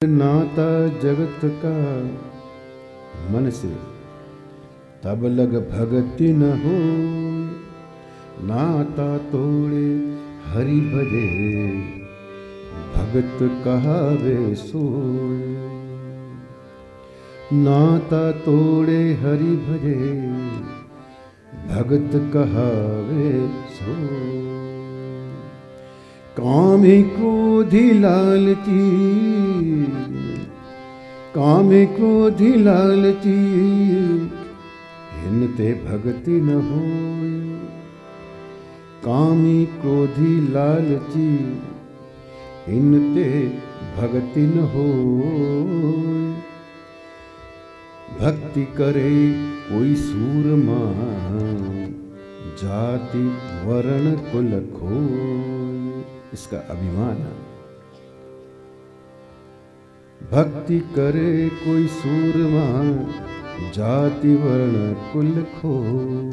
नाता जगत का मन से तब लग भगति न हो। नाता तोड़े हरि भजे भगत कहावे सोय। नाता तोड़े हरि भजे भगत कहावे सोय। कामी क्रोधी लालची कामी क्रोधी लालची हिनते भगति न होय। कामी क्रोधी लालची हिनते भगति न होय। भक्ति करे कोई सूरमा जाति वर्ण कुल खोय। इसका अभिमान है। भक्ति करे कोई सूरमा जाति वर्ण कुल खोय।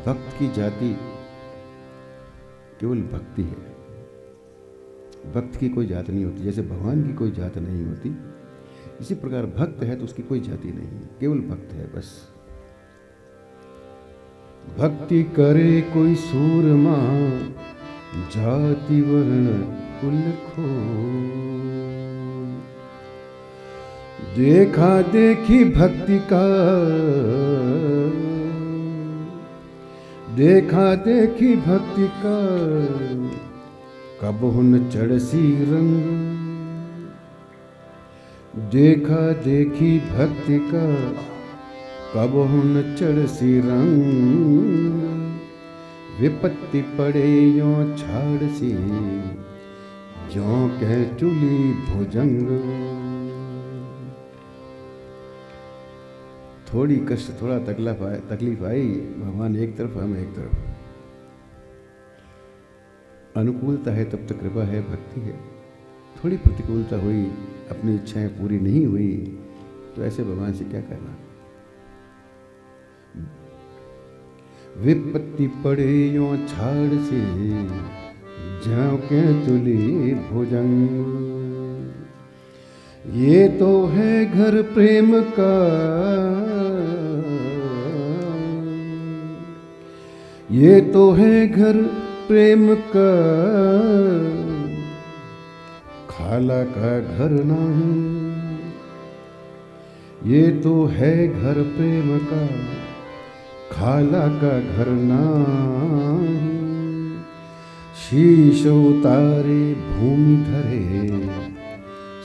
भक्त की जाति केवल भक्ति है। भक्त की कोई जात नहीं होती। जैसे भगवान की कोई जात नहीं होती, इसी प्रकार भक्त है तो उसकी कोई जाति नहीं है, केवल भक्त है बस। भक्ति करे कोई सूरमा जाति वर्ण कुल खोय। देखा देखी भक्ति का देखा देखी भक्ति का कबहु न चढ़सी रंग। देखा देखी भक्ति का कबहु न चढ़सी रंग। विपत्ति पड़े यों छाड़ सी ज्यों कह चुली भुजंग। थोड़ी कष्ट थोड़ा तकलीफ आई, भगवान एक तरफ हम एक तरफ। अनुकूलता है तब तक कृपा है, भक्ति है। थोड़ी प्रतिकूलता हुई, अपनी इच्छाएं पूरी नहीं हुई, तो ऐसे भगवान से क्या कहना। विपत्ति पड़े यों छाड़ से ज्यों के तुली भुजंग। ये तो है घर प्रेम का, ये तो है घर प्रेम का, खाला का घर नहीं। ये तो है घर प्रेम का, खाला का घर नाही। शीश उतारे भूमि धरे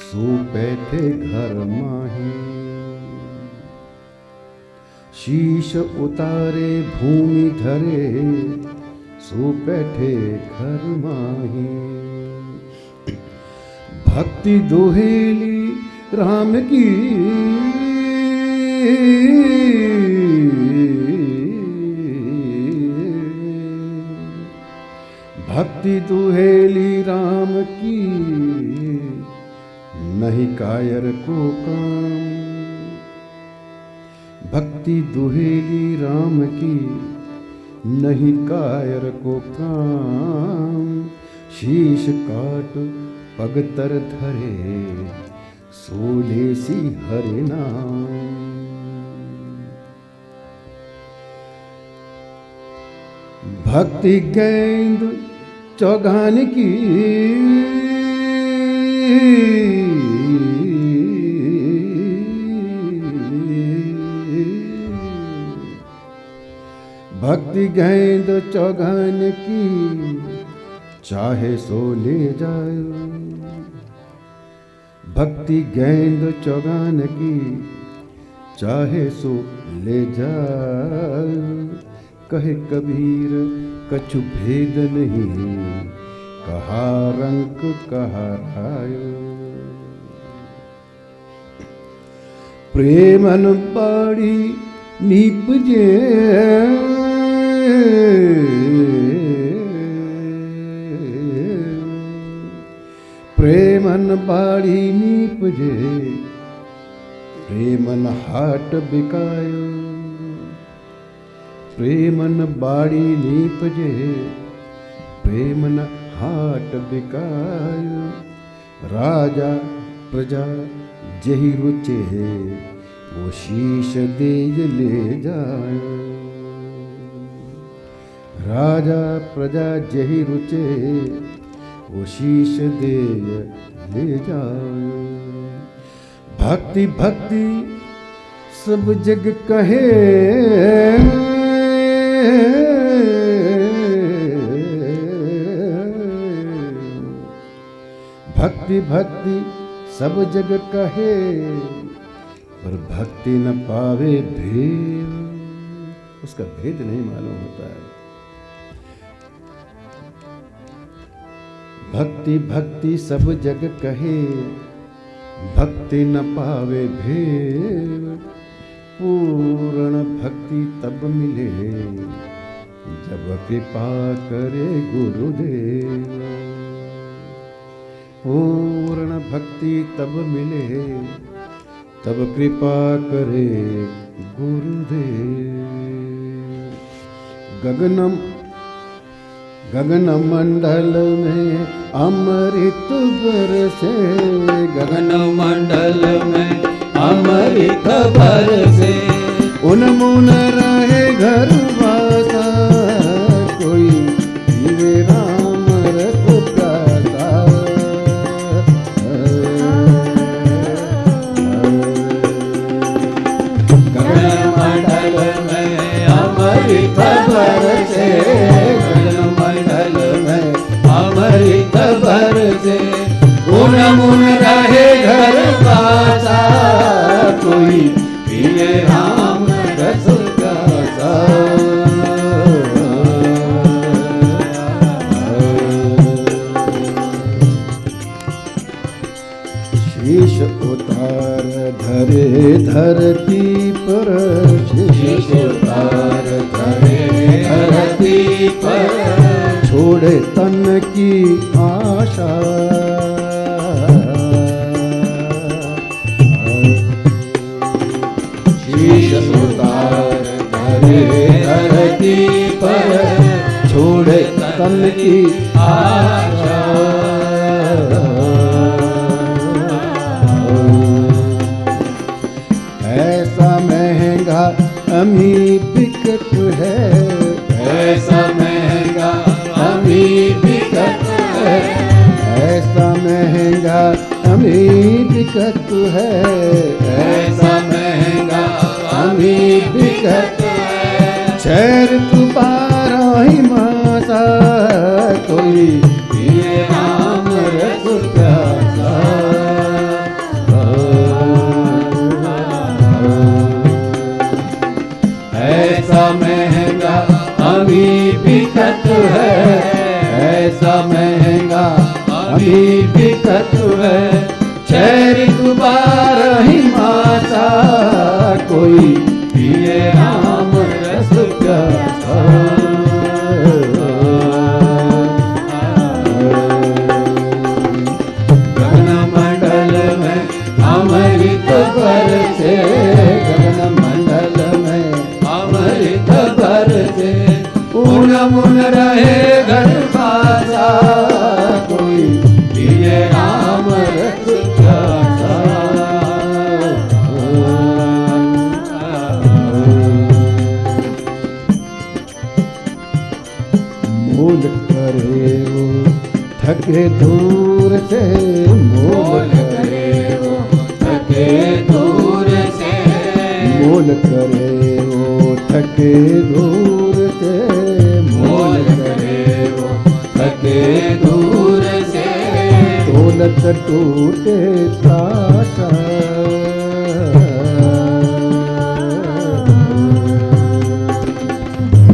सो बैठे घर माही। शीश उतारे भूमि धरे सो बैठे घर माही। भक्ति दोहेली राम की, भक्ति दुहेली राम की, नहीं कायर को काम। भक्ति दुहेली राम की, नहीं कायर को काम। शीश काट पग तर धरे सोले सी हरि नाम। भक्ति गेंद चौगान की, भक्ति गेंद चौगान की, चाहे सो ले जाए। भक्ति गेंद चौगान की, चाहे सो ले जाए। कहे कबीर कछु भेद नहीं, कहा रंक कहा राय। प्रेमन बाड़ी नीपजे, प्रेमन बाड़ी नीपजे, प्रेमन हाट बिकायो। प्रेमन बाड़ी नीपजे, प्रेमन हाट बिकायो। राजा प्रजा जही रुचे वो शीश दे ले जाए। राजा प्रजा जही रुचे वो शीश दे ले जाए। भक्ति भक्ति सब जग कहे भक्ति भक्ति सब जग कहे पर भक्ति न पावे भेद, उसका भेद नहीं मालूम होता है। भक्ति भक्ति सब जग कहे भक्ति न पावे भेद। पूर्ण भक्ति तब मिले जब कृपा करे गुरुदेव। पूर्ण भक्ति तब मिले तब कृपा करे गुरुदेव। गगन मंडल में अमृत बरसे। गगन मंडल में अमृत बरसे। उन मुन रहे घर वासा कोई जीवे राम रस प्यासा। गगन मंडल में अमृत बरसे। गगन मंडल में अमृत बरसे। उन मुन रहे घर वासा कोई पिए राम रस प्यासा। शीश उतार धरे धरती पर। शीश उतार धरे धरती पर। छोड़े तन की आशा। शीश उतार धरे धरती पर। छोड़े तन की आशा। ऐसा महंगा अमी बिकट है। ऐसा महंगा अमी बिकट है। ऐसा महंगा अमी बिकट है। ऐसा महंगा अमी बिकट है। शहर तुम्हारा ही माता कोई पिए राम रस प्यासा। ऐसा महंगा अमी बिकट है। ऐसा महंगा अमी बिकट है। शहर तुम्हारा ही माता कोई पिए राम रस प्यासा। गगन मंडल में अमृत बरसे। गगन मंडल में अमृत बरसे। उन मुन रहे घर वासा कोई पिए राम रस प्यासा। मोल करे वो थके दूर से। मोल करे वो थके दूर से। मोल करे वो थके दूर से। मोल करे वो थके दूर से। दौलत टूटे ताशा।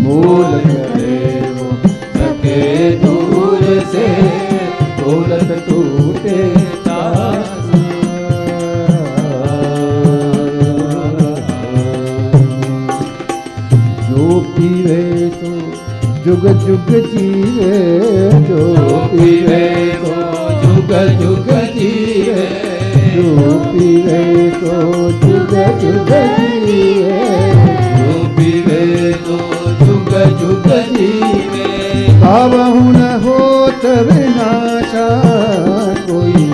मोल करे वो थके दूर से। दौलत टूटे ताशा। जो पीवे तो जुग जुग जीवे। जो पीवे तो जुग जुग जीवे। जो पीवे तो जुग जुग जीवे। जो पीवे तो जुग जुग जीवे। काबहु न होत विनाशा कोई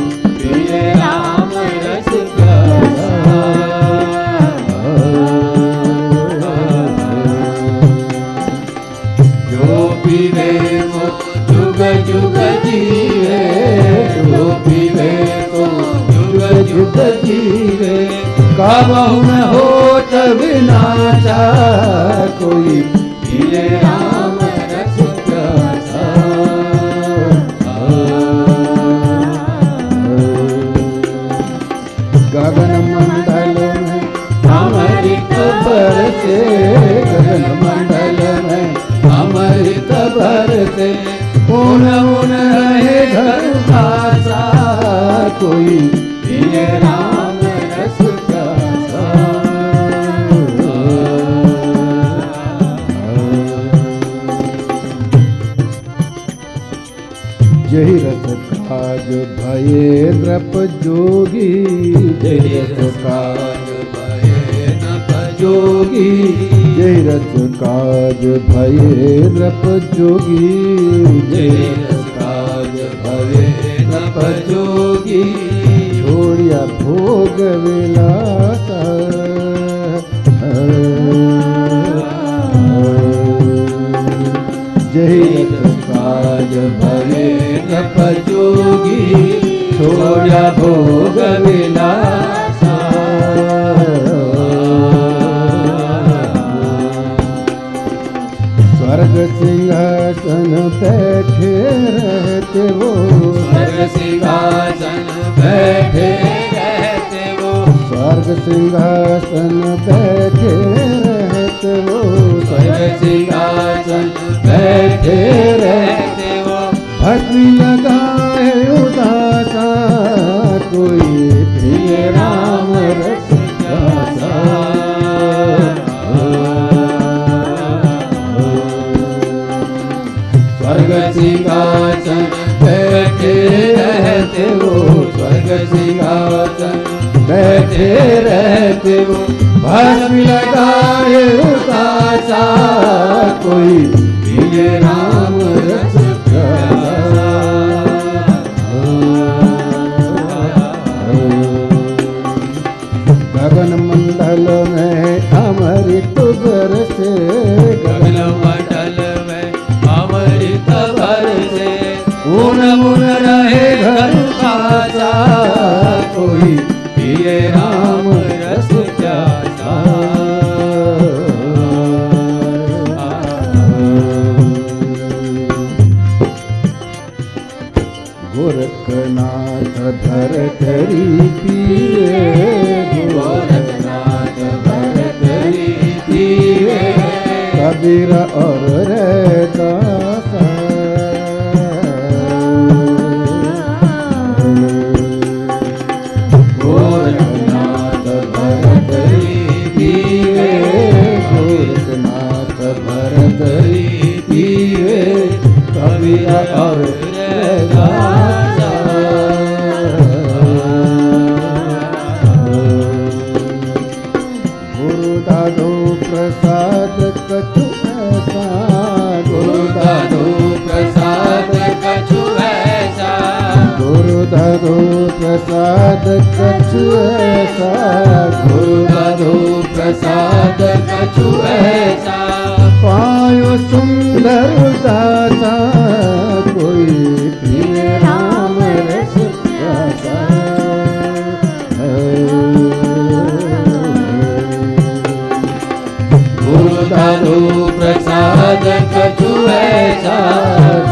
कबहु न होत विनाशा, कोई पिए राम रस प्यासा। गगन मंडल में अमृत बरसे, गगन मंडल में अमृत बरसे, ऊन ऊन रहे घर पासा, कोई पिए राम रस प्यासा। जही रस काज भये द्रप जोगी, जय रस काज भये नप जोगी, जही रस काज भये द्रप जोगी, जय रस काज भये नप जोगी, छोड़िया भोग विलासा। जही रस काज भये नप जोगी, छोड़ा भोग विलासा। स्वर्ग सिंहासन बैठे रहते वो, स्वर्ग सिंहासन बैठे रहते वो, स्वर्ग सिंहासन बैठे रहते वो, स्वर्ग सिंहासन बैठे रहते वो, भक्ति लगाए उदासा, कोई प्रिय राम रस प्यासा। स्वर्ग सिंहासन बैठे रहते वो, स्वर्ग सिंहासन बैठे रहते वो, भस्म लगाए उदासा, कोई पिए राम रस प्यासा। गगन मंडल में अमृत बरसे, गगन मंडल में अमृत बरसे, ऊन ऊन रहे घर पासा, कोई पिए राम रस प्यासा। गोरखनाथ भरतरी पिए, गोरखनाथ भरतरी पिए, कबीर और रैदासा। गोरखनाथ भरतरी पिए, गोरखनाथ भरतरी पिए, कबीर और रैदासा। गुरु दादो प्रसाद कछु ऐसा, गुरु दादो प्रसाद कछु ऐसा, गुरु दादो प्रसाद कछु ऐसा, गुरु दादो प्रसाद कछु ऐसा, पायो सुंदर दाता, कोई प्रिय राम रस प्यासा। गुरु दादो प्रसाद कछु ऐसा,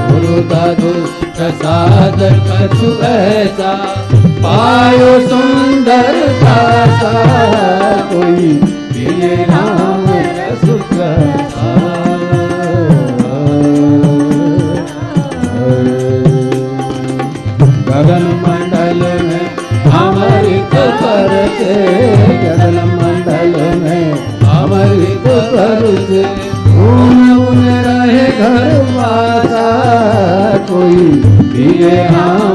गुरु दादो प्रसाद कछु ऐसा, पायो सुंदर दाता, कोई पिए राम रस प्यासा। गगन मंडल में अमृत बरसे, गगन मंडल में अमृत बरसे, ऊन ऊन रहे घर वासा, कोई पिए राम